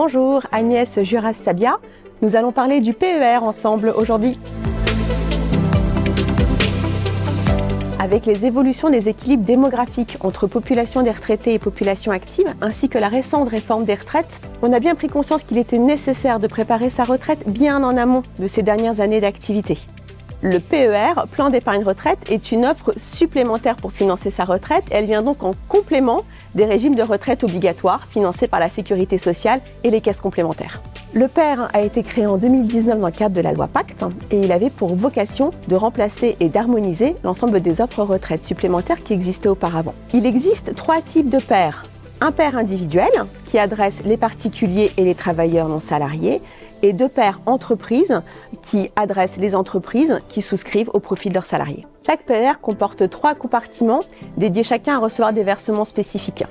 Bonjour, Agnès Juras-Sabia. Nous allons parler du PER ensemble aujourd'hui. Avec les évolutions des équilibres démographiques entre population des retraités et population active, ainsi que la récente réforme des retraites, on a bien pris conscience qu'il était nécessaire de préparer sa retraite bien en amont de ces dernières années d'activité. Le PER, plan d'épargne retraite, est une offre supplémentaire pour financer sa retraite et elle vient donc en complément des régimes de retraite obligatoires financés par la Sécurité sociale et les caisses complémentaires. Le PER a été créé en 2019 dans le cadre de la loi Pacte et il avait pour vocation de remplacer et d'harmoniser l'ensemble des offres retraite supplémentaires qui existaient auparavant. Il existe 3 types de PER. Un PER individuel qui adresse les particuliers et les travailleurs non salariés et 2 PER entreprises qui adressent les entreprises qui souscrivent au profit de leurs salariés. Chaque PER comporte 3 compartiments dédiés chacun à recevoir des versements spécifiques.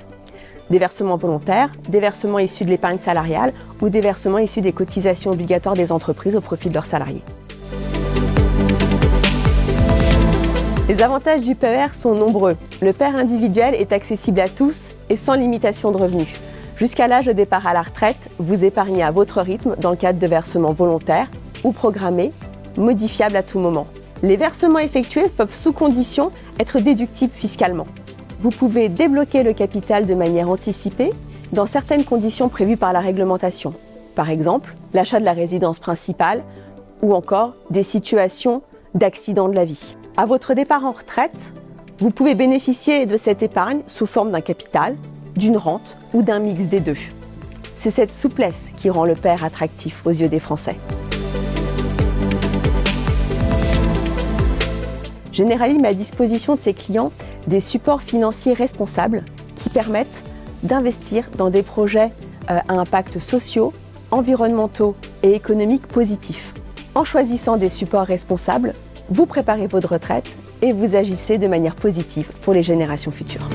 Des versements volontaires, des versements issus de l'épargne salariale ou des versements issus des cotisations obligatoires des entreprises au profit de leurs salariés. Les avantages du PER sont nombreux. Le PER individuel est accessible à tous et sans limitation de revenus. Jusqu'à l'âge de départ à la retraite, vous épargnez à votre rythme dans le cadre de versements volontaires ou programmés, modifiables à tout moment. Les versements effectués peuvent sous condition être déductibles fiscalement. Vous pouvez débloquer le capital de manière anticipée dans certaines conditions prévues par la réglementation. Par exemple, l'achat de la résidence principale ou encore des situations d'accident de la vie. À votre départ en retraite, vous pouvez bénéficier de cette épargne sous forme d'un capital, d'une rente ou d'un mix des deux. C'est cette souplesse qui rend le PER attractif aux yeux des Français. Generali met à disposition de ses clients des supports financiers responsables qui permettent d'investir dans des projets à impact sociaux, environnementaux et économiques positifs. En choisissant des supports responsables, vous préparez votre retraite et vous agissez de manière positive pour les générations futures.